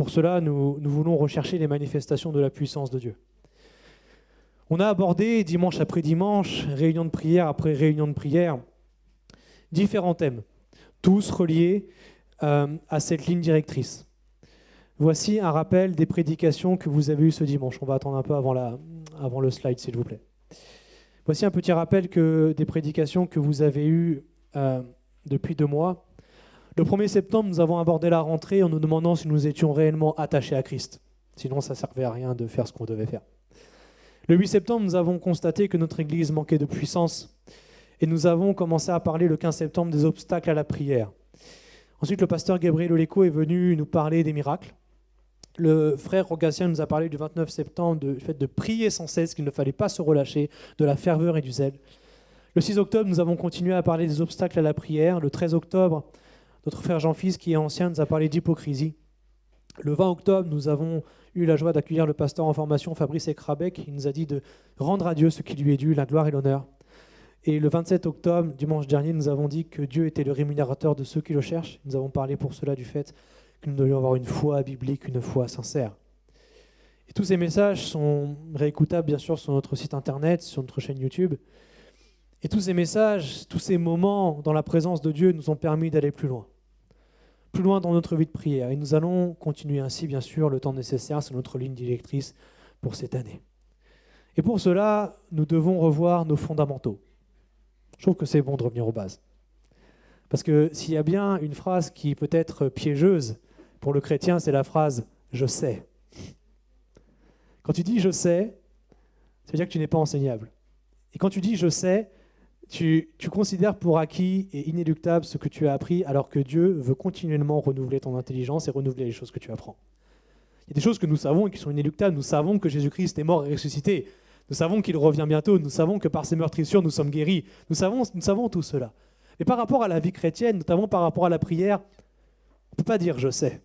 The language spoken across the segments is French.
pour cela, nous voulons rechercher les manifestations de la puissance de Dieu. On a abordé dimanche après dimanche, réunion de prière après réunion de prière, différents thèmes, tous reliés à cette ligne directrice. Voici un rappel des prédications que vous avez eues ce dimanche. On va attendre un peu avant le slide, s'il vous plaît. Voici un petit rappel des prédications que vous avez eues depuis 2 mois. Le 1er septembre, nous avons abordé la rentrée en nous demandant si nous étions réellement attachés à Christ. Sinon, ça ne servait à rien de faire ce qu'on devait faire. Le 8 septembre, nous avons constaté que notre Église manquait de puissance. Et nous avons commencé à parler le 15 septembre des obstacles à la prière. Ensuite, le pasteur Gabriel Oleko est venu nous parler des miracles. Le frère Rogatien nous a parlé du 29 septembre du fait de prier sans cesse, qu'il ne fallait pas se relâcher, de la ferveur et du zèle. Le 6 octobre, nous avons continué à parler des obstacles à la prière. Le 13 octobre, notre frère Jean-Fils, qui est ancien, nous a parlé d'hypocrisie. Le 20 octobre, nous avons eu la joie d'accueillir le pasteur en formation, Fabrice Ekrabeck. Il nous a dit de rendre à Dieu ce qui lui est dû, la gloire et l'honneur. Et le 27 octobre, dimanche dernier, nous avons dit que Dieu était le rémunérateur de ceux qui le cherchent. Nous avons parlé pour cela du fait que nous devions avoir une foi biblique, une foi sincère. Et tous ces messages sont réécoutables, bien sûr, sur notre site internet, sur notre chaîne YouTube. Et tous ces messages, tous ces moments dans la présence de Dieu nous ont permis d'aller plus loin dans notre vie de prière. Et nous allons continuer ainsi, bien sûr, le temps nécessaire sur notre ligne directrice pour cette année. Et pour cela, nous devons revoir nos fondamentaux. Je trouve que c'est bon de revenir aux bases. Parce que s'il y a bien une phrase qui peut être piégeuse pour le chrétien, c'est la phrase « je sais ». Quand tu dis « je sais », ça veut dire que tu n'es pas enseignable. Et quand tu dis « je sais », tu considères pour acquis et inéluctable ce que tu as appris, alors que Dieu veut continuellement renouveler ton intelligence et renouveler les choses que tu apprends. Il y a des choses que nous savons et qui sont inéluctables. Nous savons que Jésus-Christ est mort et ressuscité. Nous savons qu'il revient bientôt. Nous savons que par ses meurtrissures, nous sommes guéris. Nous savons tout cela. Mais par rapport à la vie chrétienne, notamment par rapport à la prière, on ne peut pas dire « je sais ».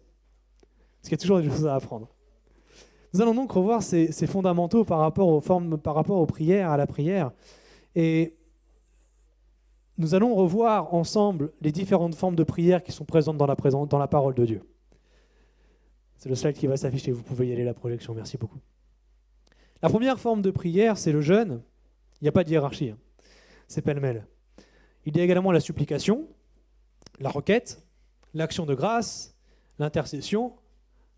Parce qu'il y a toujours des choses à apprendre. Nous allons donc revoir ces fondamentaux par rapport aux prières, à la prière. Et nous allons revoir ensemble les différentes formes de prière qui sont présentes dans la parole de Dieu. C'est le slide qui va s'afficher, vous pouvez y aller, la projection, merci beaucoup. La première forme de prière, c'est le jeûne. Il n'y a pas de hiérarchie, c'est pêle-mêle. Il y a également la supplication, la requête, l'action de grâce, l'intercession,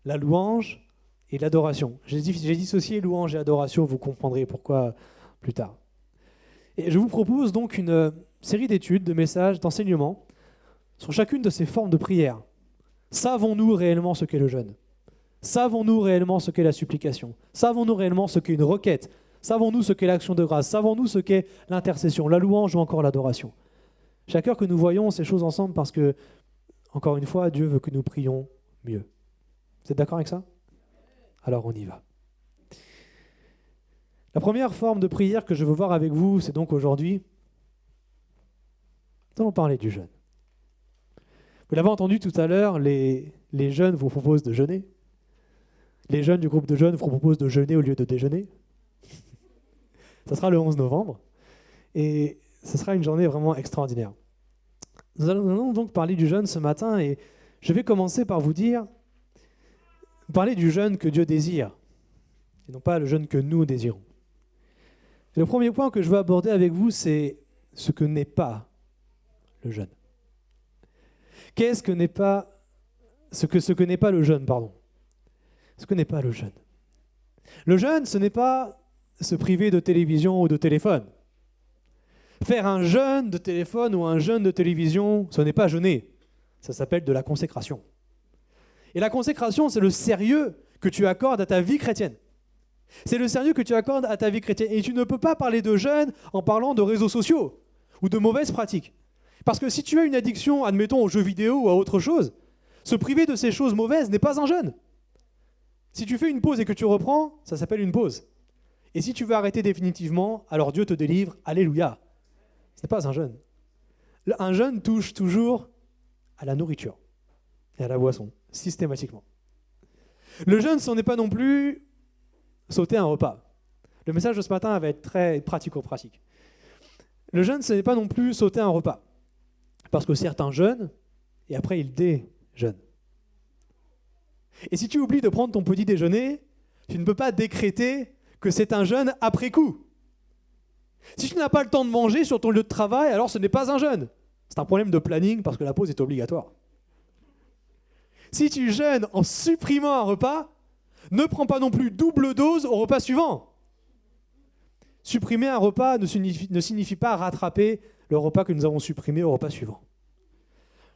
la louange et l'adoration. J'ai dissocié louange et adoration, vous comprendrez pourquoi plus tard. Et je vous propose donc une série d'études, de messages, d'enseignements sur chacune de ces formes de prière. Savons-nous réellement ce qu'est le jeûne ? Savons-nous réellement ce qu'est la supplication ? Savons-nous réellement ce qu'est une requête ? Savons-nous ce qu'est l'action de grâce ? Savons-nous ce qu'est l'intercession, la louange ou encore l'adoration ? Chaque heure que nous voyons ces choses ensemble parce que, encore une fois, Dieu veut que nous prions mieux. Vous êtes d'accord avec ça ? Alors on y va. La première forme de prière que je veux voir avec vous, c'est donc aujourd'hui, nous allons parler du jeûne. Vous l'avez entendu tout à l'heure, les jeunes vous proposent de jeûner. Les jeunes du groupe de jeunes vous proposent de jeûner au lieu de déjeuner. Ça sera le 11 novembre. Et ce sera une journée vraiment extraordinaire. Nous allons donc parler du jeûne ce matin et je vais commencer par vous parler du jeûne que Dieu désire et non pas le jeûne que nous désirons. Et le premier point que je veux aborder avec vous, c'est ce que n'est pas le jeûne. Ce que n'est pas le jeûne, pardon. Ce que n'est pas le jeûne. Le jeûne, ce n'est pas se priver de télévision ou de téléphone. Faire un jeûne de téléphone ou un jeûne de télévision, ce n'est pas jeûner. Ça s'appelle de la consécration. Et la consécration, c'est le sérieux que tu accordes à ta vie chrétienne. C'est le sérieux que tu accordes à ta vie chrétienne. Et tu ne peux pas parler de jeûne en parlant de réseaux sociaux ou de mauvaises pratiques. Parce que si tu as une addiction, admettons, aux jeux vidéo ou à autre chose, se priver de ces choses mauvaises n'est pas un jeûne. Si tu fais une pause et que tu reprends, ça s'appelle une pause. Et si tu veux arrêter définitivement, alors Dieu te délivre, alléluia. Ce n'est pas un jeûne. Un jeûne touche toujours à la nourriture et à la boisson, systématiquement. Le jeûne, ce n'est pas non plus sauter un repas. Le message de ce matin va être très pratico-pratique. Le jeûne, ce n'est pas non plus sauter un repas. Parce que certains jeûnent et après ils déjeûnent. Et si tu oublies de prendre ton petit déjeuner, tu ne peux pas décréter que c'est un jeûne après coup. Si tu n'as pas le temps de manger sur ton lieu de travail, alors ce n'est pas un jeûne. C'est un problème de planning parce que la pause est obligatoire. Si tu jeûnes en supprimant un repas, ne prends pas non plus double dose au repas suivant. Supprimer un repas ne signifie pas rattraper le repas que nous avons supprimé au repas suivant.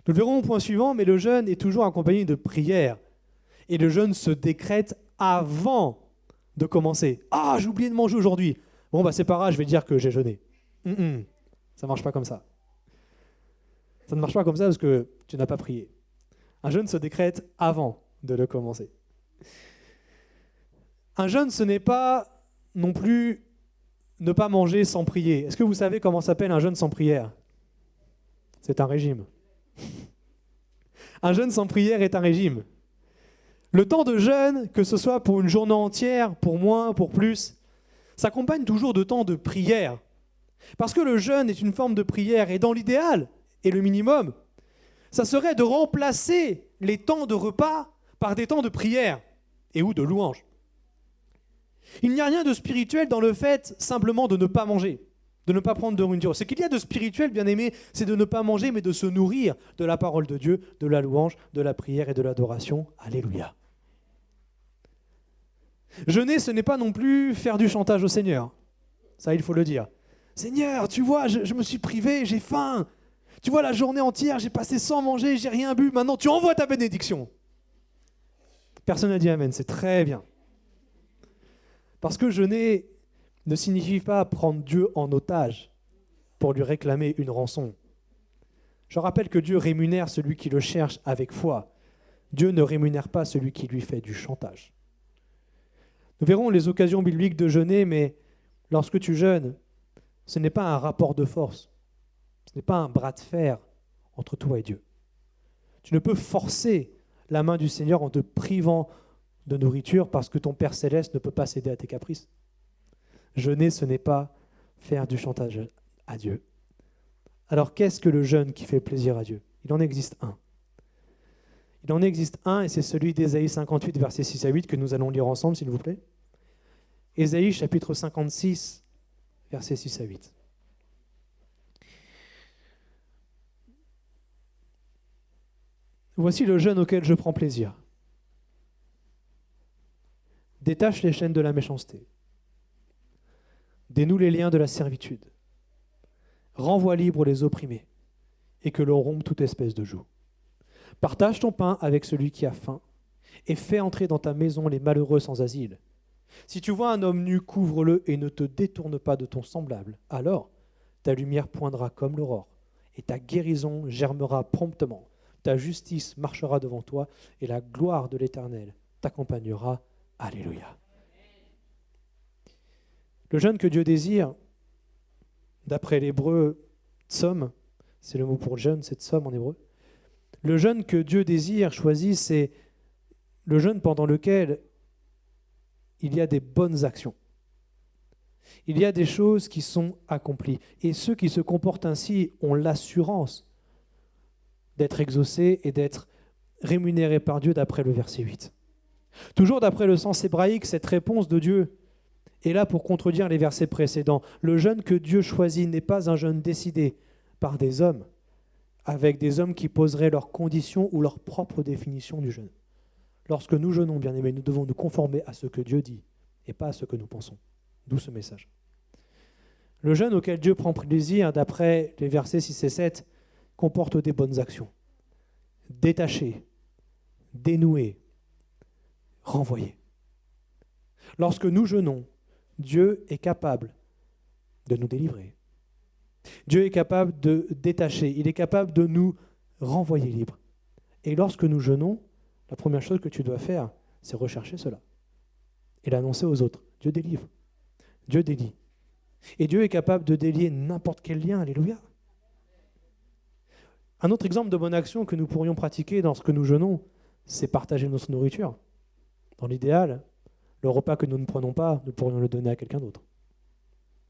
Nous le verrons au point suivant, mais le jeûne est toujours accompagné de prière. Et le jeûne se décrète avant de commencer. « Ah, j'ai oublié de manger aujourd'hui. Bon, c'est pas grave, je vais dire que j'ai jeûné. » Ça ne marche pas comme ça. Ça ne marche pas comme ça parce que tu n'as pas prié. Un jeûne se décrète avant de le commencer. Un jeûne, ce n'est pas non plus ne pas manger sans prier. Est-ce que vous savez comment s'appelle un jeûne sans prière ? C'est un régime. Un jeûne sans prière est un régime. Le temps de jeûne, que ce soit pour une journée entière, pour moins, pour plus, s'accompagne toujours de temps de prière. Parce que le jeûne est une forme de prière et dans l'idéal, et le minimum, ça serait de remplacer les temps de repas par des temps de prière et ou de louange. Il n'y a rien de spirituel dans le fait simplement de ne pas manger, de ne pas prendre de nourriture. Ce qu'il y a de spirituel, bien aimé, c'est de ne pas manger, mais de se nourrir de la parole de Dieu, de la louange, de la prière et de l'adoration. Alléluia. Jeûner, ce n'est pas non plus faire du chantage au Seigneur. Ça, il faut le dire. Seigneur, tu vois, je me suis privé, j'ai faim. Tu vois, la journée entière, j'ai passé sans manger, j'ai rien bu. Maintenant, tu envoies ta bénédiction. Personne n'a dit amen, c'est très bien. Parce que jeûner ne signifie pas prendre Dieu en otage pour lui réclamer une rançon. Je rappelle que Dieu rémunère celui qui le cherche avec foi. Dieu ne rémunère pas celui qui lui fait du chantage. Nous verrons les occasions bibliques de jeûner, mais lorsque tu jeûnes, ce n'est pas un rapport de force. Ce n'est pas un bras de fer entre toi et Dieu. Tu ne peux forcer la main du Seigneur en te privant de nourriture parce que ton Père Céleste ne peut pas céder à tes caprices. Jeûner, ce n'est pas faire du chantage à Dieu. Alors qu'est-ce que le jeûne qui fait plaisir à Dieu ? Il en existe un. Il en existe un et c'est celui d'Ésaïe 58, versets 6 à 8 que nous allons lire ensemble, s'il vous plaît. Ésaïe chapitre 56, versets 6 à 8. Voici le jeûne auquel je prends plaisir. Détache les chaînes de la méchanceté. Dénoue les liens de la servitude. Renvoie libre les opprimés et que l'on rompe toute espèce de joug. Partage ton pain avec celui qui a faim et fais entrer dans ta maison les malheureux sans asile. Si tu vois un homme nu, couvre-le et ne te détourne pas de ton semblable. Alors, ta lumière poindra comme l'aurore et ta guérison germera promptement. Ta justice marchera devant toi et la gloire de l'Éternel t'accompagnera. Alléluia. Le jeûne que Dieu désire, d'après l'hébreu tsom, c'est le mot pour jeûne, c'est tsom en hébreu. Le jeûne que Dieu désire, choisit, c'est le jeûne pendant lequel il y a des bonnes actions. Il y a des choses qui sont accomplies. Et ceux qui se comportent ainsi ont l'assurance d'être exaucés et d'être rémunérés par Dieu d'après le verset 8. Toujours d'après le sens hébraïque, cette réponse de Dieu est là pour contredire les versets précédents. Le jeûne que Dieu choisit n'est pas un jeûne décidé par des hommes, avec des hommes qui poseraient leurs conditions ou leur propre définition du jeûne. Lorsque nous jeûnons, bien aimés, nous devons nous conformer à ce que Dieu dit et pas à ce que nous pensons. D'où ce message. Le jeûne auquel Dieu prend plaisir, d'après les versets 6 et 7, comporte des bonnes actions. Détacher, dénouer, renvoyer. Lorsque nous jeûnons, Dieu est capable de nous délivrer. Dieu est capable de détacher, il est capable de nous renvoyer libres. Et lorsque nous jeûnons, la première chose que tu dois faire, c'est rechercher cela et l'annoncer aux autres. Dieu délivre, Dieu délie. Et Dieu est capable de délier n'importe quel lien, alléluia. Un autre exemple de bonne action que nous pourrions pratiquer lorsque nous jeûnons, c'est partager notre nourriture. Dans l'idéal, le repas que nous ne prenons pas, nous pourrions le donner à quelqu'un d'autre.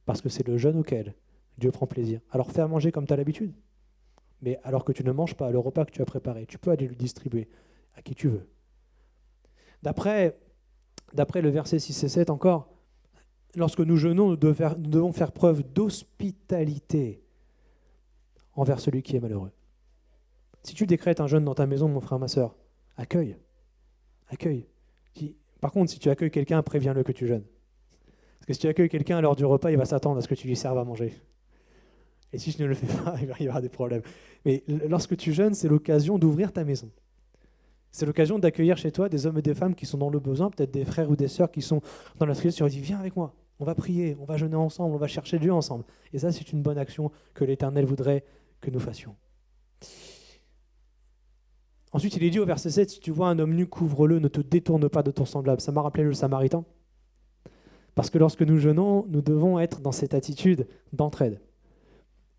Parce que c'est le jeûne auquel Dieu prend plaisir. Alors fais à manger comme tu as l'habitude. Mais alors que tu ne manges pas le repas que tu as préparé, tu peux aller le distribuer à qui tu veux. D'après le verset 6 et 7 encore, lorsque nous jeûnons, nous devons faire preuve d'hospitalité envers celui qui est malheureux. Si tu décrètes un jeûne dans ta maison, mon frère, ma sœur, accueille. Par contre, si tu accueilles quelqu'un, préviens-le que tu jeûnes. Parce que si tu accueilles quelqu'un à l'heure du repas, il va s'attendre à ce que tu lui serves à manger. Et si je ne le fais pas, il va y avoir des problèmes. Mais lorsque tu jeûnes, c'est l'occasion d'ouvrir ta maison. C'est l'occasion d'accueillir chez toi des hommes et des femmes qui sont dans le besoin, peut-être des frères ou des sœurs qui sont dans la tristesse. Tu leur dis, viens avec moi, on va prier, on va jeûner ensemble, on va chercher Dieu ensemble. Et ça, c'est une bonne action que l'Éternel voudrait que nous fassions. Ensuite, il est dit au verset 7, si tu vois un homme nu, couvre-le, ne te détourne pas de ton semblable. Ça m'a rappelé le Samaritain. Parce que lorsque nous jeûnons, nous devons être dans cette attitude d'entraide.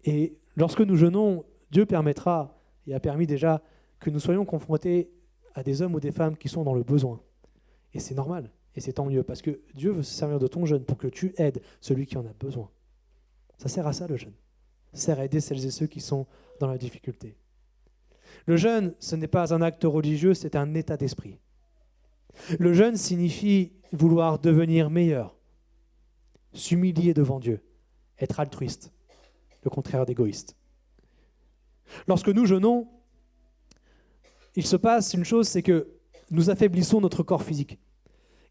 Et lorsque nous jeûnons, Dieu permettra, et a permis déjà, que nous soyons confrontés à des hommes ou des femmes qui sont dans le besoin. Et c'est normal, et c'est tant mieux, parce que Dieu veut se servir de ton jeûne pour que tu aides celui qui en a besoin. Ça sert à ça, le jeûne. Ça sert à aider celles et ceux qui sont dans la difficulté. Le jeûne, ce n'est pas un acte religieux, c'est un état d'esprit. Le jeûne signifie vouloir devenir meilleur, s'humilier devant Dieu, être altruiste, le contraire d'égoïste. Lorsque nous jeûnons, il se passe une chose, c'est que nous affaiblissons notre corps physique.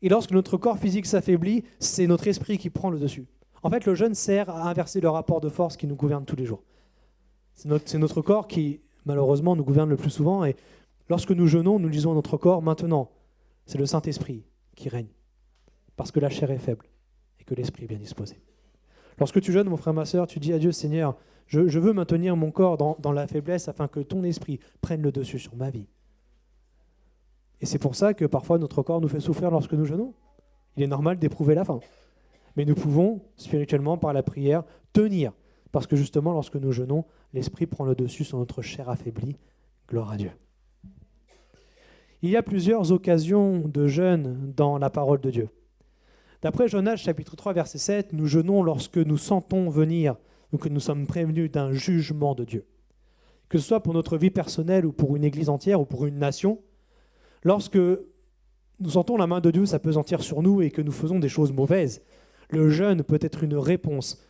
Et lorsque notre corps physique s'affaiblit, c'est notre esprit qui prend le dessus. En fait, le jeûne sert à inverser le rapport de force qui nous gouverne tous les jours. C'est notre corps qui, malheureusement, nous gouverne le plus souvent. Et lorsque nous jeûnons, nous disons à notre corps, maintenant, c'est le Saint-Esprit qui règne. Parce que la chair est faible et que l'esprit est bien disposé. Lorsque tu jeûnes, mon frère, ma sœur, tu dis à Dieu, Seigneur, je veux maintenir mon corps dans la faiblesse afin que ton esprit prenne le dessus sur ma vie. Et c'est pour ça que parfois notre corps nous fait souffrir lorsque nous jeûnons. Il est normal d'éprouver la faim. Mais nous pouvons, spirituellement, par la prière, tenir. Parce que justement, lorsque nous jeûnons, l'esprit prend le dessus sur notre chair affaiblie. Gloire à Dieu. Il y a plusieurs occasions de jeûne dans la parole de Dieu. D'après Jonas, chapitre 3, verset 7, nous jeûnons lorsque nous sentons venir, ou que nous sommes prévenus d'un jugement de Dieu. Que ce soit pour notre vie personnelle, ou pour une église entière, ou pour une nation, lorsque nous sentons la main de Dieu s'appesantir sur nous et que nous faisons des choses mauvaises, le jeûne peut être une réponse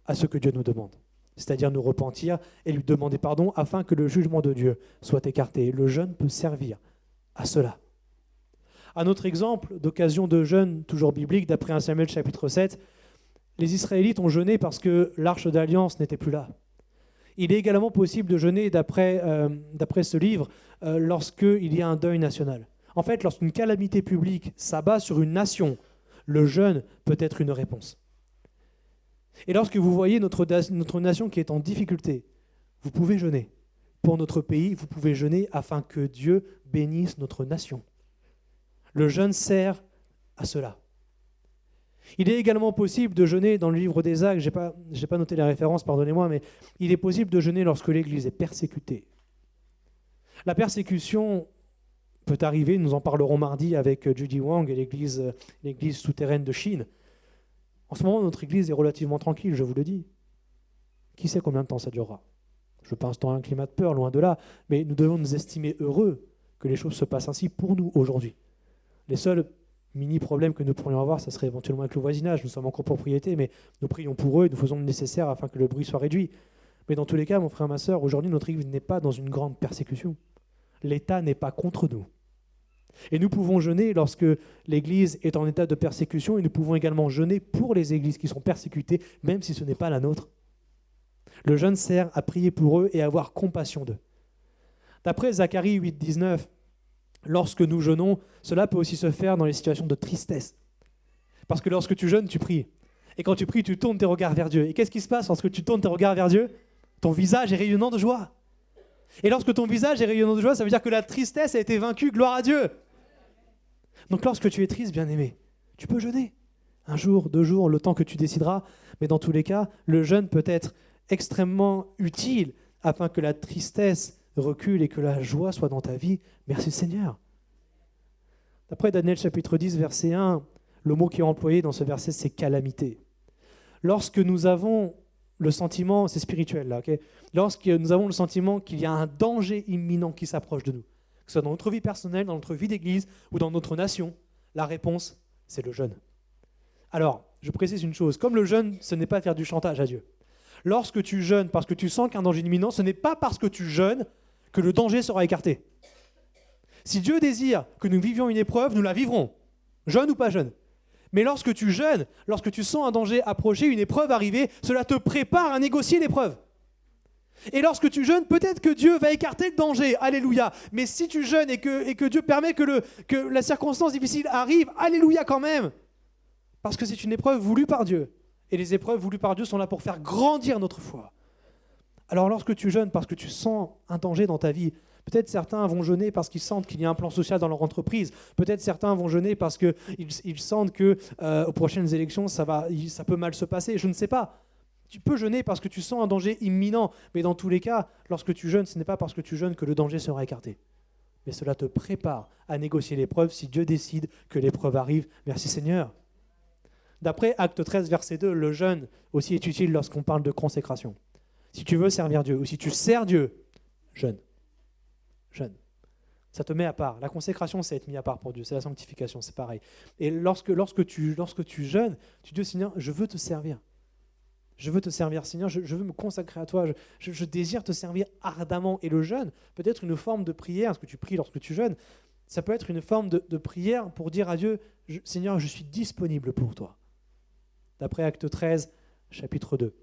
à ce que Dieu nous demande. C'est-à-dire nous repentir et lui demander pardon afin que le jugement de Dieu soit écarté. Le jeûne peut servir à cela. Un autre exemple d'occasion de jeûne, toujours biblique, d'après 1 Samuel chapitre 7, les Israélites ont jeûné parce que l'arche d'alliance n'était plus là. Il est également possible de jeûner, d'après ce livre, lorsqu'il y a un deuil national. En fait, lorsqu'une calamité publique s'abat sur une nation, le jeûne peut être une réponse. Et lorsque vous voyez notre nation qui est en difficulté, vous pouvez jeûner. Pour notre pays, vous pouvez jeûner afin que Dieu bénisse notre nation. Le jeûne sert à cela. Il est également possible de jeûner dans le livre des Actes, je n'ai pas noté les références, pardonnez-moi, mais il est possible de jeûner lorsque l'Église est persécutée. La persécution peut arriver, nous en parlerons mardi avec Judy Wang et l'église souterraine de Chine. En ce moment, notre Église est relativement tranquille, je vous le dis. Qui sait combien de temps ça durera? Je pense dans un climat de peur, loin de là, mais nous devons nous estimer heureux que les choses se passent ainsi pour nous aujourd'hui. Les seuls mini-problèmes que nous pourrions avoir, ça serait éventuellement avec le voisinage. Nous sommes en copropriété, mais nous prions pour eux et nous faisons le nécessaire afin que le bruit soit réduit. Mais dans tous les cas, mon frère, ma sœur, aujourd'hui, notre Église n'est pas dans une grande persécution. L'État n'est pas contre nous. Et nous pouvons jeûner lorsque l'Église est en état de persécution et nous pouvons également jeûner pour les églises qui sont persécutées, même si ce n'est pas la nôtre. Le jeûne sert à prier pour eux et à avoir compassion d'eux. D'après Zacharie 8, 19, lorsque nous jeûnons, cela peut aussi se faire dans les situations de tristesse. Parce que lorsque tu jeûnes, tu pries. Et quand tu pries, tu tournes tes regards vers Dieu. Et qu'est-ce qui se passe lorsque tu tournes tes regards vers Dieu? Ton visage est rayonnant de joie. Et lorsque ton visage est rayonnant de joie, ça veut dire que la tristesse a été vaincue, gloire à Dieu. Donc lorsque tu es triste, bien-aimé, tu peux jeûner. Un jour, 2 jours, le temps que tu décideras. Mais dans tous les cas, le jeûne peut être extrêmement utile afin que la tristesse recule et que la joie soit dans ta vie. Merci Seigneur. D'après Daniel chapitre 10, verset 1, le mot qui est employé dans ce verset, c'est calamité. Lorsque nous avons le sentiment, c'est spirituel là, okay. Lorsque nous avons le sentiment qu'il y a un danger imminent qui s'approche de nous, que ce soit dans notre vie personnelle, dans notre vie d'église ou dans notre nation, la réponse, c'est le jeûne. Alors, je précise une chose, comme le jeûne, ce n'est pas faire du chantage à Dieu. Lorsque tu jeûnes parce que tu sens qu'un danger imminent, ce n'est pas parce que tu jeûnes que le danger sera écarté. Si Dieu désire que nous vivions une épreuve, nous la vivrons, jeûne ou pas jeûne. Mais lorsque tu jeûnes, lorsque tu sens un danger approcher, une épreuve arriver, cela te prépare à négocier l'épreuve. Et lorsque tu jeûnes, peut-être que Dieu va écarter le danger, alléluia. Mais si tu jeûnes et que Dieu permet que la circonstance difficile arrive, alléluia quand même. Parce que c'est une épreuve voulue par Dieu. Et les épreuves voulues par Dieu sont là pour faire grandir notre foi. Alors lorsque tu jeûnes parce que tu sens un danger dans ta vie, peut-être certains vont jeûner parce qu'ils sentent qu'il y a un plan social dans leur entreprise. Peut-être certains vont jeûner parce qu'ils sentent qu'aux prochaines élections, ça peut mal se passer. Je ne sais pas. Tu peux jeûner parce que tu sens un danger imminent. Mais dans tous les cas, lorsque tu jeûnes, ce n'est pas parce que tu jeûnes que le danger sera écarté. Mais cela te prépare à négocier l'épreuve si Dieu décide que l'épreuve arrive. Merci Seigneur. D'après Acte 13, verset 2, le jeûne aussi est utile lorsqu'on parle de consécration. Si tu veux servir Dieu ou si tu sers Dieu, jeûne. Jeûne. Ça te met à part. La consécration, c'est être mis à part pour Dieu. C'est la sanctification, c'est pareil. Et lorsque tu jeûnes, tu dis, Seigneur, je veux te servir. Je veux te servir, Seigneur, je veux me consacrer à toi. Je désire te servir ardemment. Et le jeûne peut être une forme de prière, parce que tu pries lorsque tu jeûnes. Ça peut être une forme de prière pour dire à Dieu, Seigneur, je suis disponible pour toi. D'après Acte 13, chapitre 2.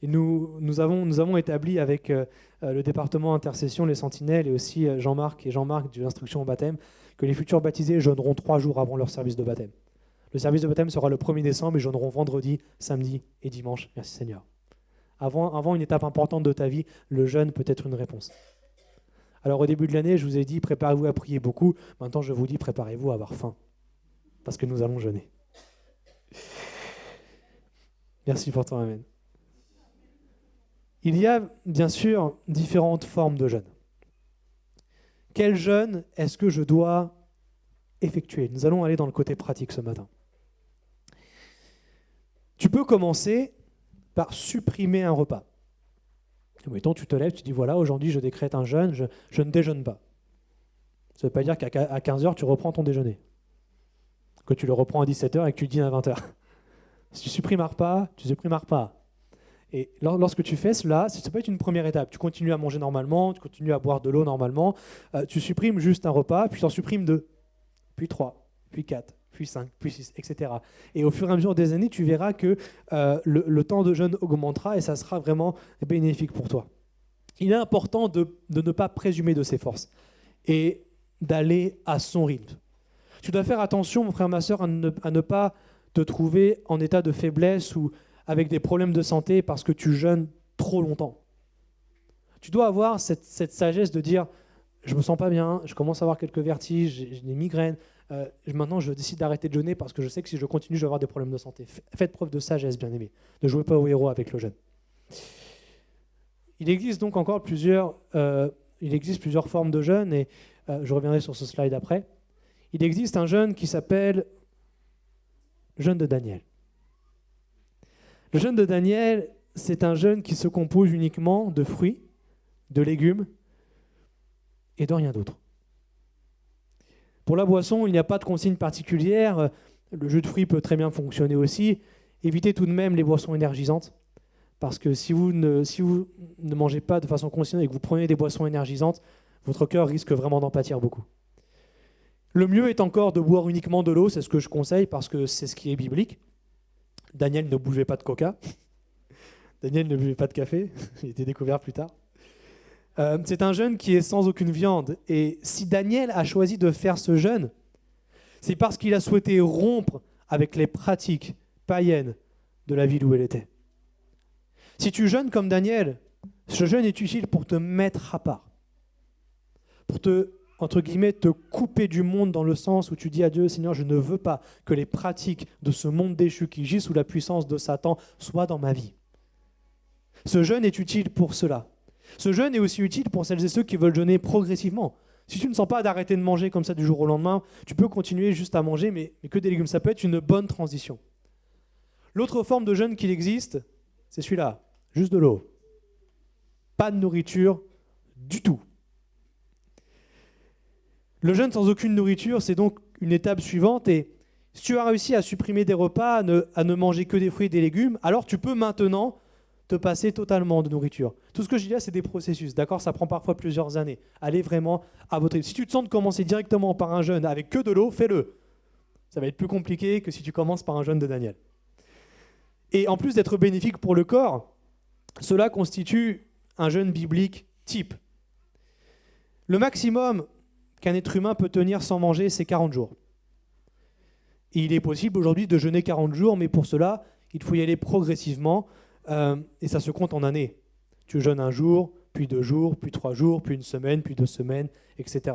Et nous avons établi avec le département intercession, les sentinelles et aussi Jean-Marc de l'instruction au baptême que les futurs baptisés jeûneront 3 jours avant leur service de baptême. Le service de baptême sera le 1er décembre et jeûneront vendredi, samedi et dimanche. Merci Seigneur. Avant une étape importante de ta vie, le jeûne peut être une réponse. Alors au début de l'année, je vous ai dit préparez-vous à prier beaucoup. Maintenant je vous dis préparez-vous à avoir faim parce que nous allons jeûner. Merci pour ton amen. Il y a bien sûr différentes formes de jeûne. Quel jeûne est-ce que je dois effectuer ? Nous allons aller dans le côté pratique ce matin. Tu peux commencer par supprimer un repas. Mettons, tu te lèves, tu dis voilà, aujourd'hui je décrète un jeûne, je ne déjeune pas. Ça ne veut pas dire qu'à 15h tu reprends ton déjeuner. Que tu le reprends à 17h et que tu dînes à 20h. Si tu supprimes un repas, tu supprimes un repas. Et lorsque tu fais cela, ça peut être une première étape. Tu continues à manger normalement, tu continues à boire de l'eau normalement, tu supprimes juste un repas, puis tu en supprimes 2, puis 3, puis 4, puis 5, puis 6, etc. Et au fur et à mesure des années, tu verras que le temps de jeûne augmentera et ça sera vraiment bénéfique pour toi. Il est important de ne pas présumer de ses forces et d'aller à son rythme. Tu dois faire attention, mon frère, ma soeur, à ne pas te trouver en état de faiblesse ou avec des problèmes de santé parce que tu jeûnes trop longtemps. Tu dois avoir cette sagesse de dire « je ne me sens pas bien, je commence à avoir quelques vertiges, j'ai des migraines, maintenant je décide d'arrêter de jeûner parce que je sais que si je continue, je vais avoir des problèmes de santé. » Faites preuve de sagesse, bien aimé. Ne jouez pas au héros avec le jeûne. Il existe donc encore plusieurs formes de jeûne et je reviendrai sur ce slide après. Il existe un jeûne qui s'appelle jeûne de Daniel. Le jeûne de Daniel, c'est un jeûne qui se compose uniquement de fruits, de légumes et de rien d'autre. Pour la boisson, il n'y a pas de consigne particulière. Le jus de fruits peut très bien fonctionner aussi. Évitez tout de même les boissons énergisantes, parce que si vous ne mangez pas de façon consciente et que vous prenez des boissons énergisantes, votre cœur risque vraiment d'en pâtir beaucoup. Le mieux est encore de boire uniquement de l'eau, c'est ce que je conseille, parce que c'est ce qui est biblique. Daniel ne buvait pas de coca. Daniel ne buvait pas de café. Il a été découvert plus tard. C'est un jeûne qui est sans aucune viande. Et si Daniel a choisi de faire ce jeûne, c'est parce qu'il a souhaité rompre avec les pratiques païennes de la ville où elle était. Si tu jeûnes comme Daniel, ce jeûne est utile pour te mettre à part. Pour entre guillemets, te couper du monde dans le sens où tu dis à Dieu, Seigneur, je ne veux pas que les pratiques de ce monde déchu qui gît sous la puissance de Satan soient dans ma vie. Ce jeûne est utile pour cela. Ce jeûne est aussi utile pour celles et ceux qui veulent jeûner progressivement. Si tu ne sens pas d'arrêter de manger comme ça du jour au lendemain, tu peux continuer juste à manger, mais que des légumes. Ça peut être une bonne transition. L'autre forme de jeûne qu'il existe, c'est celui-là, juste de l'eau. Pas de nourriture du tout. Le jeûne sans aucune nourriture, c'est donc une étape suivante. Et si tu as réussi à supprimer des repas, à ne manger que des fruits et des légumes, alors tu peux maintenant te passer totalement de nourriture. Tout ce que je dis là, c'est des processus, d'accord? Ça prend parfois plusieurs années. Allez vraiment à votre rythme. Si tu te sens de commencer directement par un jeûne avec que de l'eau, fais-le. Ça va être plus compliqué que si tu commences par un jeûne de Daniel. Et en plus d'être bénéfique pour le corps, cela constitue un jeûne biblique type. Le maximum qu'un être humain peut tenir sans manger, c'est 40 jours. Et il est possible aujourd'hui de jeûner 40 jours, mais pour cela, il faut y aller progressivement, et ça se compte en années. Tu jeûnes un jour, puis 2 jours, puis 3 jours, puis 1 semaine, puis 2 semaines, etc.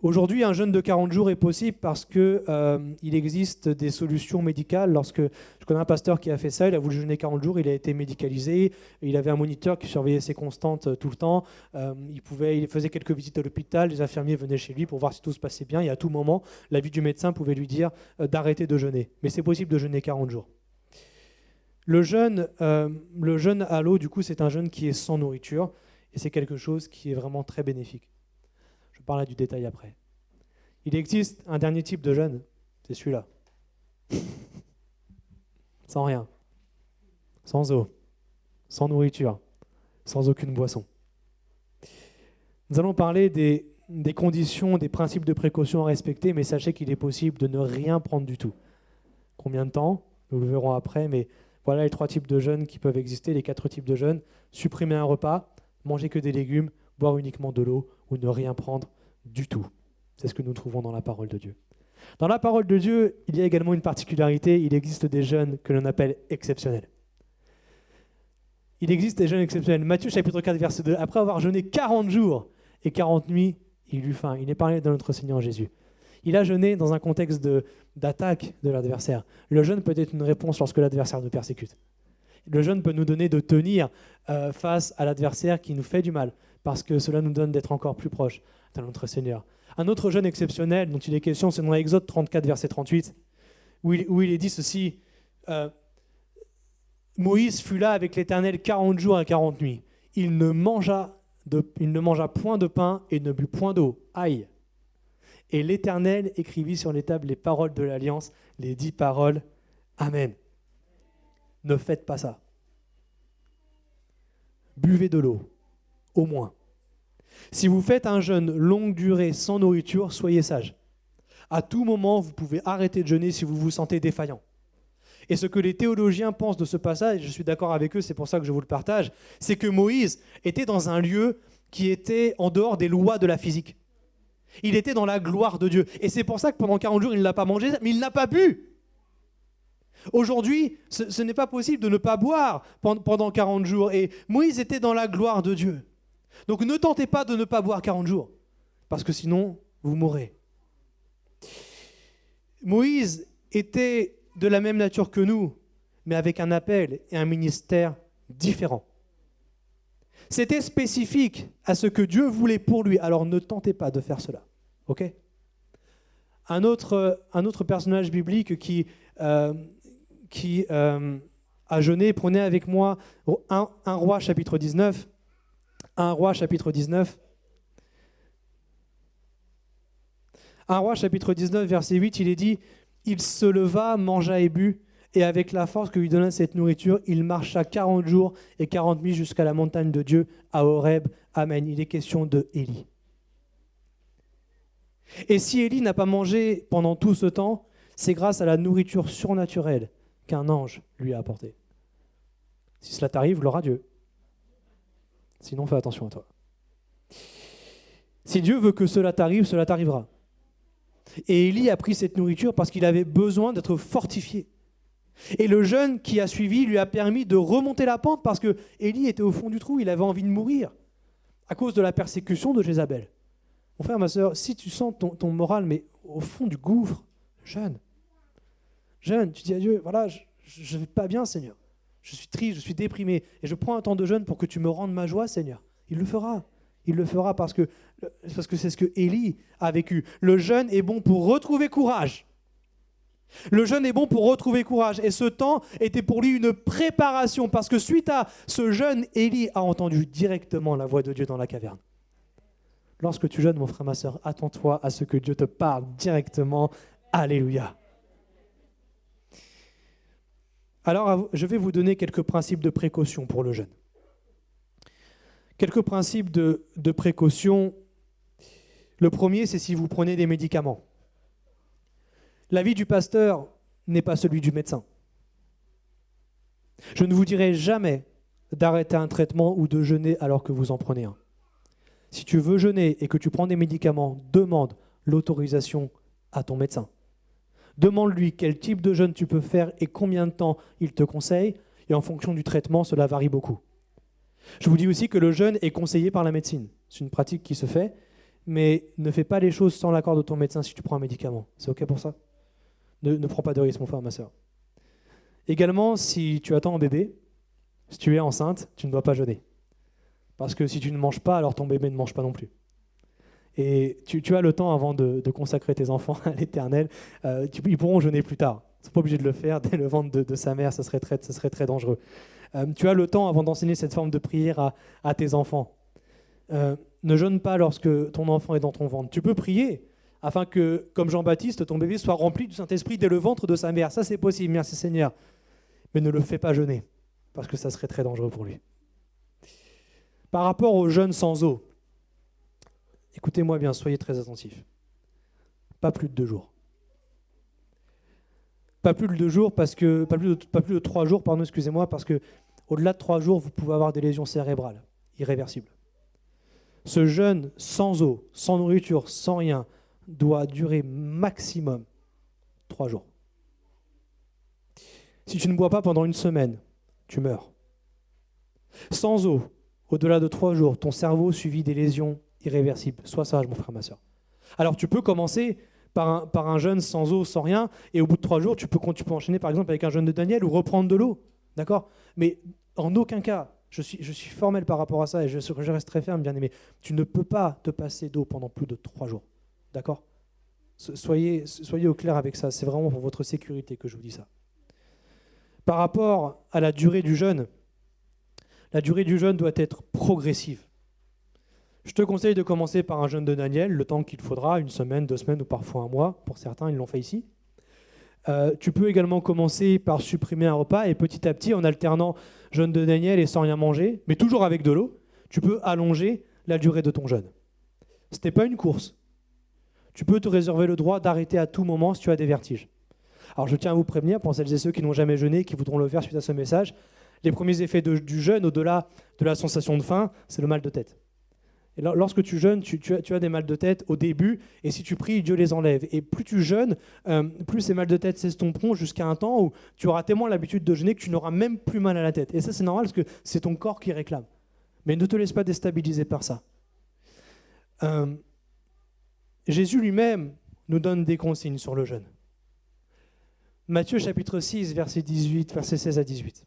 Aujourd'hui, un jeûne de 40 jours est possible parce qu'il existe des solutions médicales. Lorsque je connais un pasteur qui a fait ça, il a voulu jeûner 40 jours, il a été médicalisé, il avait un moniteur qui surveillait ses constantes tout le temps, il faisait quelques visites à l'hôpital, les infirmiers venaient chez lui pour voir si tout se passait bien, et à tout moment, l'avis du médecin pouvait lui dire d'arrêter de jeûner. Mais c'est possible de jeûner 40 jours. Le jeûne à l'eau, du coup, c'est un jeûne qui est sans nourriture, et c'est quelque chose qui est vraiment très bénéfique. Je parlerai du détail après. Il existe un dernier type de jeûne, c'est celui-là. Sans rien, sans eau, sans nourriture, sans aucune boisson. Nous allons parler des conditions, des principes de précaution à respecter, mais sachez qu'il est possible de ne rien prendre du tout. Combien de temps? Nous le verrons après, mais voilà les 3 types de jeûnes qui peuvent exister, les 4 types de jeûnes. Supprimer un repas, manger que des légumes, boire uniquement de l'eau ou ne rien prendre du tout. C'est ce que nous trouvons dans la parole de Dieu. Dans la parole de Dieu, il y a également une particularité, il existe des jeûnes que l'on appelle exceptionnels. Il existe des jeûnes exceptionnels. Matthieu chapitre 4, verset 2, après avoir jeûné 40 jours et 40 nuits, il eut faim. Il est parlé de notre Seigneur Jésus. Il a jeûné dans un contexte d'attaque de l'adversaire. Le jeûne peut être une réponse lorsque l'adversaire nous persécute. Le jeûne peut nous donner de tenir face à l'adversaire qui nous fait du mal, parce que cela nous donne d'être encore plus proches de notre Seigneur. Un autre jeûne exceptionnel dont il est question, c'est dans Exode 34, verset 38, où il est dit ceci, Moïse fut là avec l'Éternel 40 jours et 40 nuits. Il ne mangea point de pain et ne but point d'eau. Aïe! Et l'Éternel écrivit sur les tables les paroles de l'Alliance, les 10 paroles. Amen. Ne faites pas ça. Buvez de l'eau, au moins. Si vous faites un jeûne longue durée sans nourriture, soyez sages. À tout moment, vous pouvez arrêter de jeûner si vous vous sentez défaillant. Et ce que les théologiens pensent de ce passage, et je suis d'accord avec eux, c'est pour ça que je vous le partage, c'est que Moïse était dans un lieu qui était en dehors des lois de la physique. Il était dans la gloire de Dieu. Et c'est pour ça que pendant 40 jours, il n'a pas mangé, mais il n'a pas bu. Aujourd'hui, ce n'est pas possible de ne pas boire pendant 40 jours. Et Moïse était dans la gloire de Dieu. Donc ne tentez pas de ne pas boire 40 jours, parce que sinon, vous mourrez. Moïse était de la même nature que nous, mais avec un appel et un ministère différents. C'était spécifique à ce que Dieu voulait pour lui, alors ne tentez pas de faire cela. Ok ? Un autre personnage biblique qui a jeûné, prenez avec moi 1 Roi chapitre 19. 1 Roi chapitre 19. 1 Roi chapitre 19, verset 8, il est dit « Il se leva, mangea et but, et avec la force que lui donna cette nourriture, il marcha 40 jours et 40 nuits jusqu'à la montagne de Dieu, à Horeb. Amen. » Il est question de Élie. Et si Élie n'a pas mangé pendant tout ce temps, c'est grâce à la nourriture surnaturelle qu'un ange lui a apportée. Si cela t'arrive, gloire à Dieu. Sinon, fais attention à toi. Si Dieu veut que cela t'arrive, cela t'arrivera. Et Élie a pris cette nourriture parce qu'il avait besoin d'être fortifié. Et le jeûne qui a suivi lui a permis de remonter la pente parce que Élie était au fond du trou, il avait envie de mourir à cause de la persécution de Jézabel. Mon frère, ma soeur, si tu sens ton moral, mais au fond du gouffre, jeûne. Jeûne, tu dis à Dieu, voilà, je ne vais pas bien, Seigneur. Je suis triste, je suis déprimé. Et je prends un temps de jeûne pour que tu me rendes ma joie, Seigneur. Il le fera. Il le fera parce que c'est ce que Élie a vécu. Le jeûne est bon pour retrouver courage. Le jeûne est bon pour retrouver courage. Et ce temps était pour lui une préparation parce que suite à ce jeûne, Élie a entendu directement la voix de Dieu dans la caverne. Lorsque tu jeûnes, mon frère, ma sœur, attends-toi à ce que Dieu te parle directement. Alléluia. Alors, je vais vous donner quelques principes de précaution pour le jeûne. Quelques principes de précaution. Le premier, c'est si vous prenez des médicaments. L'avis du pasteur n'est pas celui du médecin. Je ne vous dirai jamais d'arrêter un traitement ou de jeûner alors que vous en prenez un. Si tu veux jeûner et que tu prends des médicaments, demande l'autorisation à ton médecin. Demande-lui quel type de jeûne tu peux faire et combien de temps il te conseille. Et en fonction du traitement, cela varie beaucoup. Je vous dis aussi que le jeûne est conseillé par la médecine. C'est une pratique qui se fait, mais ne fais pas les choses sans l'accord de ton médecin si tu prends un médicament. C'est OK pour ça ? Ne prends pas de risque, mon frère, ma soeur. Également, si tu attends un bébé, si tu es enceinte, tu ne dois pas jeûner. Parce que si tu ne manges pas, alors ton bébé ne mange pas non plus. Et tu as le temps avant de consacrer tes enfants à l'Éternel. Ils pourront jeûner plus tard. Ils ne sont pas obligés de le faire dès le ventre de sa mère, ce serait très dangereux. Tu as le temps avant d'enseigner cette forme de prière à tes enfants. Ne jeûne pas lorsque ton enfant est dans ton ventre. Tu peux prier afin que, comme Jean-Baptiste, ton bébé soit rempli du Saint-Esprit dès le ventre de sa mère. Ça, c'est possible, merci Seigneur. Mais ne le fais pas jeûner, parce que ça serait très dangereux pour lui. Par rapport au jeûne sans eau, écoutez-moi bien, soyez très attentifs. Pas plus de 2 jours. Pas plus de 2 jours, pas plus de 3 jours, pardon, excusez-moi, parce que au-delà de 3 jours, vous pouvez avoir des lésions cérébrales irréversibles. Ce jeûne sans eau, sans nourriture, sans rien, doit durer maximum 3 jours. Si tu ne bois pas pendant 1 semaine, tu meurs. Sans eau, au-delà de 3 jours, ton cerveau subit des lésions irréversibles. Sois sage, mon frère, ma soeur. Alors tu peux commencer par un jeûne sans eau, sans rien, et au bout de 3 jours, tu peux enchaîner par exemple avec un jeûne de Daniel ou reprendre de l'eau. D'accord ? Mais en aucun cas, je suis formel par rapport à ça et je reste très ferme, bien aimé. Tu ne peux pas te passer d'eau pendant plus de 3 jours. D'accord ? Soyez au clair avec ça. C'est vraiment pour votre sécurité que je vous dis ça. Par rapport à la durée du jeûne doit être progressive. Je te conseille de commencer par un jeûne de Daniel, le temps qu'il faudra, 1 semaine, 2 semaines ou parfois 1 mois. Pour certains, ils l'ont fait ici. Tu peux également commencer par supprimer un repas et petit à petit, en alternant jeûne de Daniel et sans rien manger, mais toujours avec de l'eau, tu peux allonger la durée de ton jeûne. Ce n'est pas une course. Tu peux te réserver le droit d'arrêter à tout moment si tu as des vertiges. Alors je tiens à vous prévenir, pour celles et ceux qui n'ont jamais jeûné, qui voudront le faire suite à ce message, les premiers effets du jeûne, au-delà de la sensation de faim, c'est le mal de tête. Et lorsque tu jeûnes, tu as des mal de tête au début, et si tu pries, Dieu les enlève. Et plus tu jeûnes, plus ces mal de tête s'estomperont jusqu'à un temps où tu auras tellement l'habitude de jeûner que tu n'auras même plus mal à la tête. Et ça, c'est normal parce que c'est ton corps qui réclame. Mais ne te laisse pas déstabiliser par ça. Jésus lui-même nous donne des consignes sur le jeûne. Matthieu chapitre 6, verset 16 à 18.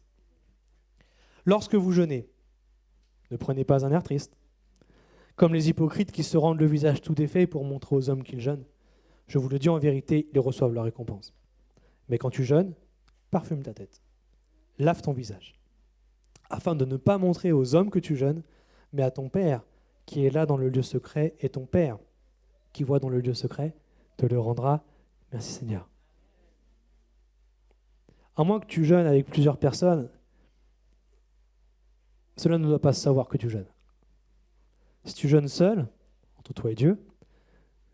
Lorsque vous jeûnez, ne prenez pas un air triste, comme les hypocrites qui se rendent le visage tout défait pour montrer aux hommes qu'ils jeûnent. Je vous le dis en vérité, ils reçoivent leur récompense. Mais quand tu jeûnes, parfume ta tête, lave ton visage, afin de ne pas montrer aux hommes que tu jeûnes, mais à ton Père qui est là dans le lieu secret, et ton Père qui voit dans le lieu secret te le rendra. Merci Seigneur. À moins que tu jeûnes avec plusieurs personnes, cela ne doit pas se savoir que tu jeûnes. Si tu jeûnes seul, entre toi et Dieu,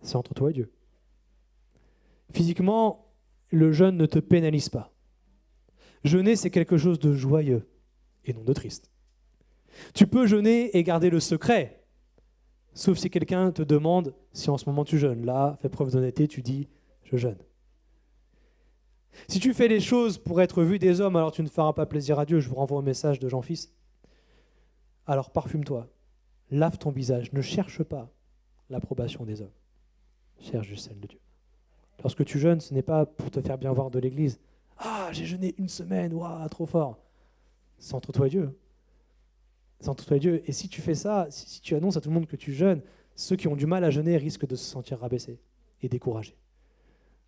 c'est entre toi et Dieu. Physiquement, le jeûne ne te pénalise pas. Jeûner, c'est quelque chose de joyeux et non de triste. Tu peux jeûner et garder le secret, sauf si quelqu'un te demande si en ce moment tu jeûnes. Là, fais preuve d'honnêteté, tu dis « je jeûne ». Si tu fais les choses pour être vu des hommes, alors tu ne feras pas plaisir à Dieu. Je vous renvoie au message de Jean-Fils. Alors parfume-toi. Lave ton visage, ne cherche pas l'approbation des hommes. Cherche juste celle de Dieu. Lorsque tu jeûnes, ce n'est pas pour te faire bien voir de l'église. Ah, j'ai jeûné 1 semaine, waouh, trop fort. C'est entre toi et Dieu. C'est entre toi et Dieu. Et si tu fais ça, si tu annonces à tout le monde que tu jeûnes, ceux qui ont du mal à jeûner risquent de se sentir rabaissés et découragés.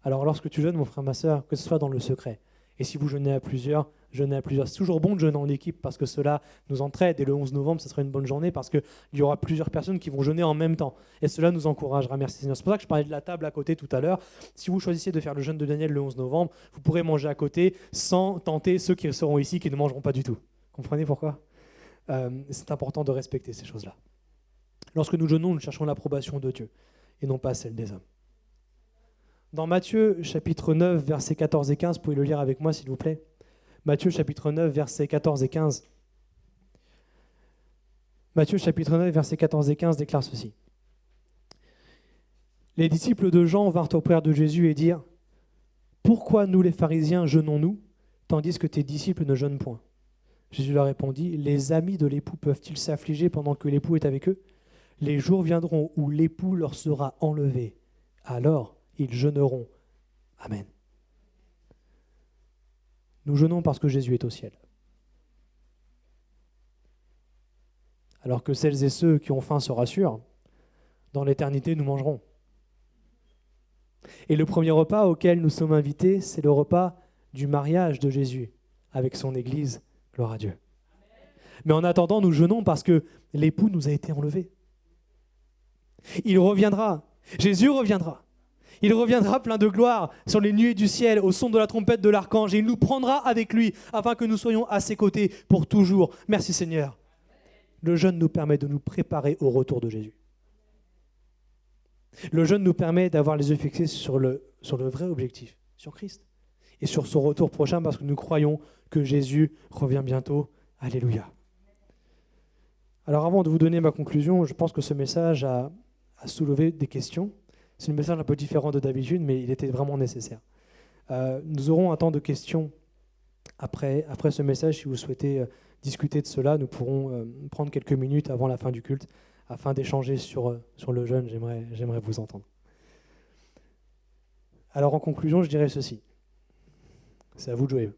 Alors lorsque tu jeûnes, mon frère, ma sœur, que ce soit dans le secret, Et si vous jeûnez à plusieurs, jeûnez à plusieurs. C'est toujours bon de jeûner en équipe parce que cela nous entraide. Et le 11 novembre, ce sera une bonne journée parce qu'il y aura plusieurs personnes qui vont jeûner en même temps. Et cela nous encouragera. Merci Seigneur. C'est pour ça que je parlais de la table à côté tout à l'heure. Si vous choisissez de faire le jeûne de Daniel le 11 novembre, vous pourrez manger à côté sans tenter ceux qui seront ici qui ne mangeront pas du tout. Comprenez pourquoi ? C'est important de respecter ces choses-là. Lorsque nous jeûnons, nous cherchons l'approbation de Dieu et non pas celle des hommes. Dans Matthieu, chapitre 9, versets 14 et 15, vous pouvez le lire avec moi s'il vous plaît. Matthieu, chapitre 9, versets 14 et 15. Matthieu, chapitre 9, versets 14 et 15 déclare ceci. Les disciples de Jean vinrent auprès de Jésus et dirent « Pourquoi nous les pharisiens jeûnons-nous, tandis que tes disciples ne jeûnent point ?» Jésus leur répondit « Les amis de l'époux peuvent-ils s'affliger pendant que l'époux est avec eux ? Les jours viendront où l'époux leur sera enlevé. Alors, ils jeûneront. Amen. » Nous jeûnons parce que Jésus est au ciel. Alors que celles et ceux qui ont faim se rassurent, dans l'éternité, nous mangerons. Et le premier repas auquel nous sommes invités, c'est le repas du mariage de Jésus avec son Église. Gloire à Dieu. Mais en attendant, nous jeûnons parce que l'époux nous a été enlevé. Il reviendra. Jésus reviendra. Il reviendra plein de gloire sur les nuées du ciel, au son de la trompette de l'archange, et il nous prendra avec lui afin que nous soyons à ses côtés pour toujours. Merci Seigneur. Le jeûne nous permet de nous préparer au retour de Jésus. Le jeûne nous permet d'avoir les yeux fixés sur le vrai objectif, sur Christ, et sur son retour prochain parce que nous croyons que Jésus revient bientôt. Alléluia. Alors avant de vous donner ma conclusion, je pense que ce message a soulevé des questions. C'est un message un peu différent de d'habitude, mais il était vraiment nécessaire. Nous aurons un temps de questions après ce message. Si vous souhaitez discuter de cela, nous pourrons prendre quelques minutes avant la fin du culte afin d'échanger sur le jeûne. J'aimerais vous entendre. Alors en conclusion, je dirais ceci. C'est à vous de jouer.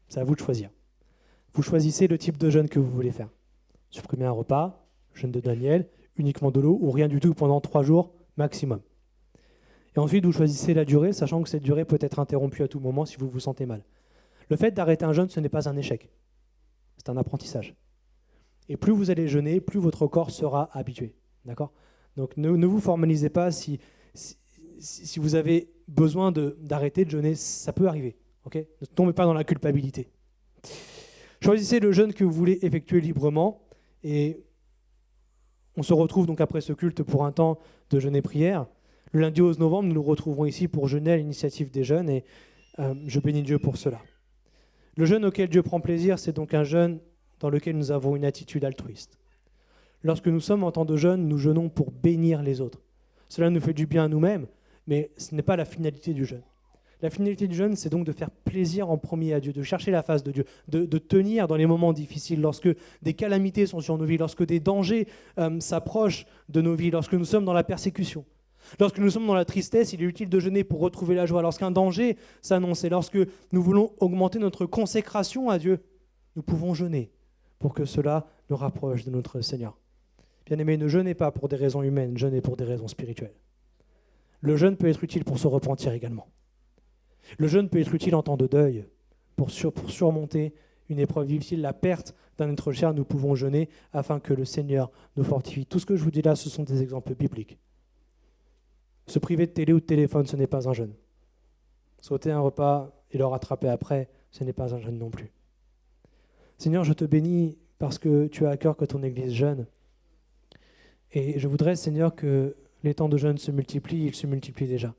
C'est à vous de choisir. Vous choisissez le type de jeûne que vous voulez faire. Supprimer un repas, jeûne de Daniel, uniquement de l'eau ou rien du tout pendant 3 jours maximum. Et ensuite, vous choisissez la durée, sachant que cette durée peut être interrompue à tout moment si vous vous sentez mal. Le fait d'arrêter un jeûne, ce n'est pas un échec. C'est un apprentissage. Et plus vous allez jeûner, plus votre corps sera habitué. D'accord ? Donc ne vous formalisez pas si vous avez besoin d'arrêter de jeûner, ça peut arriver. Okay ? Ne tombez pas dans la culpabilité. Choisissez le jeûne que vous voulez effectuer librement et on se retrouve donc après ce culte pour un temps de jeûne et prière. Le lundi 11 novembre, nous nous retrouverons ici pour jeûner à l'initiative des jeunes et je bénis Dieu pour cela. Le jeûne auquel Dieu prend plaisir, c'est donc un jeûne dans lequel nous avons une attitude altruiste. Lorsque nous sommes en temps de jeûne, nous jeûnons pour bénir les autres. Cela nous fait du bien à nous-mêmes, mais ce n'est pas la finalité du jeûne. La finalité du jeûne, c'est donc de faire plaisir en premier à Dieu, de chercher la face de Dieu, de tenir dans les moments difficiles, lorsque des calamités sont sur nos vies, lorsque des dangers s'approchent de nos vies, lorsque nous sommes dans la persécution. Lorsque nous sommes dans la tristesse, il est utile de jeûner pour retrouver la joie. Lorsqu'un danger s'annonce et lorsque nous voulons augmenter notre consécration à Dieu, nous pouvons jeûner pour que cela nous rapproche de notre Seigneur. Bien-aimés, ne jeûnez pas pour des raisons humaines, jeûnez pour des raisons spirituelles. Le jeûne peut être utile pour se repentir également. Le jeûne peut être utile en temps de deuil, pour surmonter une épreuve difficile, la perte d'un être cher, nous pouvons jeûner afin que le Seigneur nous fortifie. Tout ce que je vous dis là, ce sont des exemples bibliques. Se priver de télé ou de téléphone, ce n'est pas un jeûne. Sauter un repas et le rattraper après, ce n'est pas un jeûne non plus. Seigneur, je te bénis parce que tu as à cœur que ton Église jeûne. Et je voudrais, Seigneur, que les temps de jeûne se multiplient, ils se multiplient déjà.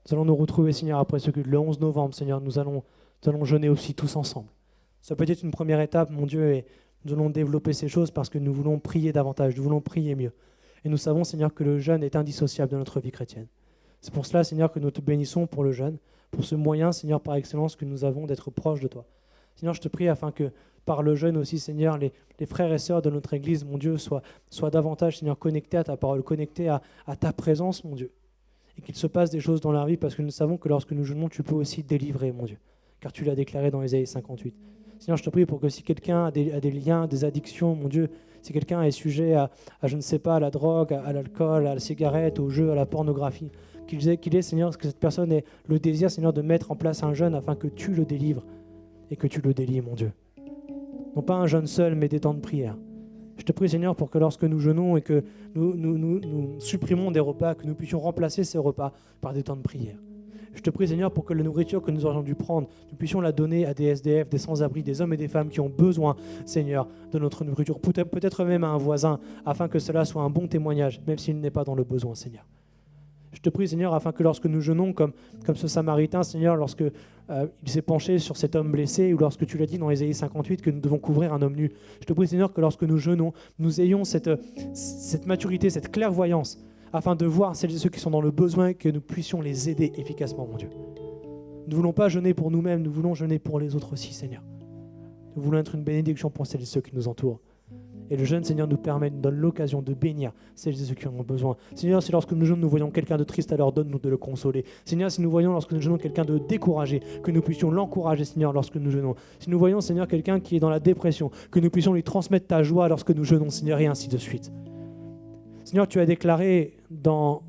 Nous allons nous retrouver, Seigneur, après ce culte. Le 11 novembre, Seigneur, nous allons jeûner aussi tous ensemble. Ça peut être une première étape, mon Dieu, et nous allons développer ces choses parce que nous voulons prier davantage, nous voulons prier mieux. Et nous savons, Seigneur, que le jeûne est indissociable de notre vie chrétienne. C'est pour cela, Seigneur, que nous te bénissons pour le jeûne, pour ce moyen, Seigneur, par excellence, que nous avons d'être proches de toi. Seigneur, je te prie afin que par le jeûne aussi, Seigneur, les frères et sœurs de notre Église, mon Dieu, soient davantage, Seigneur, connectés à ta parole, connectés à ta présence, mon Dieu. Et qu'il se passe des choses dans leur vie parce que nous savons que lorsque nous jeûnons, tu peux aussi délivrer, mon Dieu. Car tu l'as déclaré dans Ésaïe 58. Seigneur, je te prie pour que si quelqu'un a des liens, des addictions, mon Dieu, Si quelqu'un est sujet à je ne sais pas, à la drogue, à l'alcool, à la cigarette, au jeu, à la pornographie, qu'il est, Seigneur, que cette personne ait le désir, Seigneur, de mettre en place un jeûne afin que tu le délivres et que tu le délies, mon Dieu. Non pas un jeûne seul, mais des temps de prière. Je te prie, Seigneur, pour que lorsque nous jeûnons et que nous supprimons des repas, que nous puissions remplacer ces repas par des temps de prière. Je te prie, Seigneur, pour que la nourriture que nous aurions dû prendre, nous puissions la donner à des SDF, des sans-abri, des hommes et des femmes qui ont besoin, Seigneur, de notre nourriture, peut-être même à un voisin, afin que cela soit un bon témoignage, même s'il n'est pas dans le besoin, Seigneur. Je te prie, Seigneur, afin que lorsque nous jeûnons, comme ce Samaritain, Seigneur, lorsque il s'est penché sur cet homme blessé, ou lorsque tu l'as dit dans Ésaïe 58 que nous devons couvrir un homme nu, je te prie, Seigneur, que lorsque nous jeûnons, nous ayons cette maturité, cette clairvoyance, afin de voir celles et ceux qui sont dans le besoin et que nous puissions les aider efficacement, mon Dieu. Nous ne voulons pas jeûner pour nous-mêmes, nous voulons jeûner pour les autres aussi, Seigneur. Nous voulons être une bénédiction pour celles et ceux qui nous entourent. Et le jeûne, Seigneur, nous donne l'occasion de bénir celles et ceux qui en ont besoin. Seigneur, si lorsque nous jeûnons, nous voyons quelqu'un de triste, alors donne-nous de le consoler. Seigneur, si nous voyons lorsque nous jeûnons quelqu'un de découragé, que nous puissions l'encourager, Seigneur, lorsque nous jeûnons. Si nous voyons, Seigneur, quelqu'un qui est dans la dépression, que nous puissions lui transmettre ta joie lorsque nous jeûnons, Seigneur, et ainsi de suite. Seigneur, tu as déclaré dans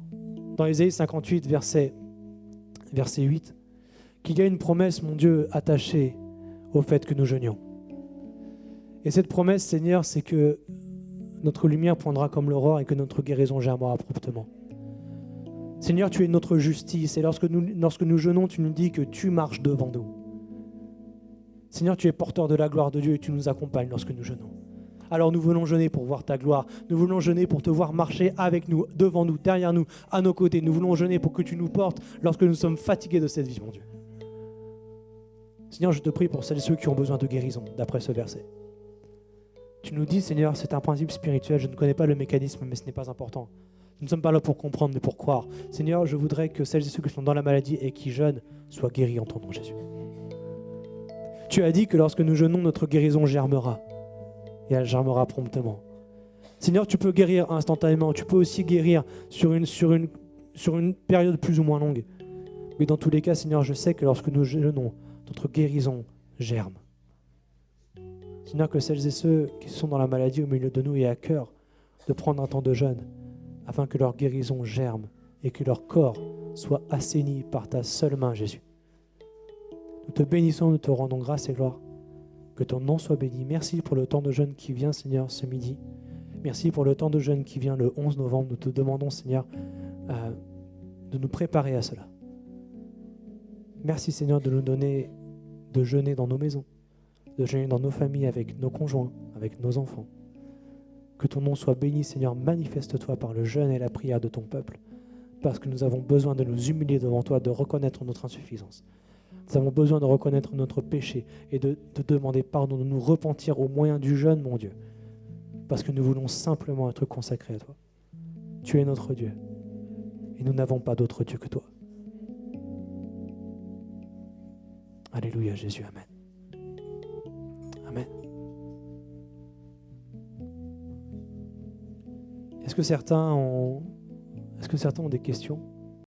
Ésaïe 58, verset 8, qu'il y a une promesse, mon Dieu, attachée au fait que nous jeûnions. Et cette promesse, Seigneur, c'est que notre lumière poindra comme l'aurore et que notre guérison germera promptement. Seigneur, tu es notre justice et lorsque nous jeûnons, tu nous dis que tu marches devant nous. Seigneur, tu es porteur de la gloire de Dieu et tu nous accompagnes lorsque nous jeûnons. Alors nous voulons jeûner pour voir ta gloire. Nous voulons jeûner pour te voir marcher avec nous, devant nous, derrière nous, à nos côtés. Nous voulons jeûner pour que tu nous portes lorsque nous sommes fatigués de cette vie, mon Dieu. Seigneur, je te prie pour celles et ceux qui ont besoin de guérison, d'après ce verset. Tu nous dis, Seigneur, c'est un principe spirituel, je ne connais pas le mécanisme, mais ce n'est pas important. Nous ne sommes pas là pour comprendre, mais pour croire. Seigneur, je voudrais que celles et ceux qui sont dans la maladie et qui jeûnent soient guéris en ton nom, Jésus. Tu as dit que lorsque nous jeûnons, notre guérison germera. Et elle germera promptement. Seigneur, tu peux guérir instantanément, tu peux aussi guérir sur une période plus ou moins longue. Mais dans tous les cas, Seigneur, je sais que lorsque nous jeûnons, notre guérison germe. Seigneur, que celles et ceux qui sont dans la maladie au milieu de nous aient à cœur de prendre un temps de jeûne afin que leur guérison germe et que leur corps soit assaini par ta seule main, Jésus. Nous te bénissons, nous te rendons grâce et gloire. Que ton nom soit béni. Merci pour le temps de jeûne qui vient, Seigneur, ce midi. Merci pour le temps de jeûne qui vient le 11 novembre. Nous te demandons, Seigneur, de nous préparer à cela. Merci, Seigneur, de nous donner de jeûner dans nos maisons, de jeûner dans nos familles, avec nos conjoints, avec nos enfants. Que ton nom soit béni, Seigneur. Manifeste-toi par le jeûne et la prière de ton peuple, parce que nous avons besoin de nous humilier devant toi, de reconnaître notre insuffisance. Nous avons besoin de reconnaître notre péché et de te demander pardon, de nous repentir au moyen du jeûne, mon Dieu, parce que nous voulons simplement être consacrés à toi. Tu es notre Dieu et nous n'avons pas d'autre Dieu que toi. Alléluia, Jésus, amen. Amen. Est-ce que certains ont des questions ?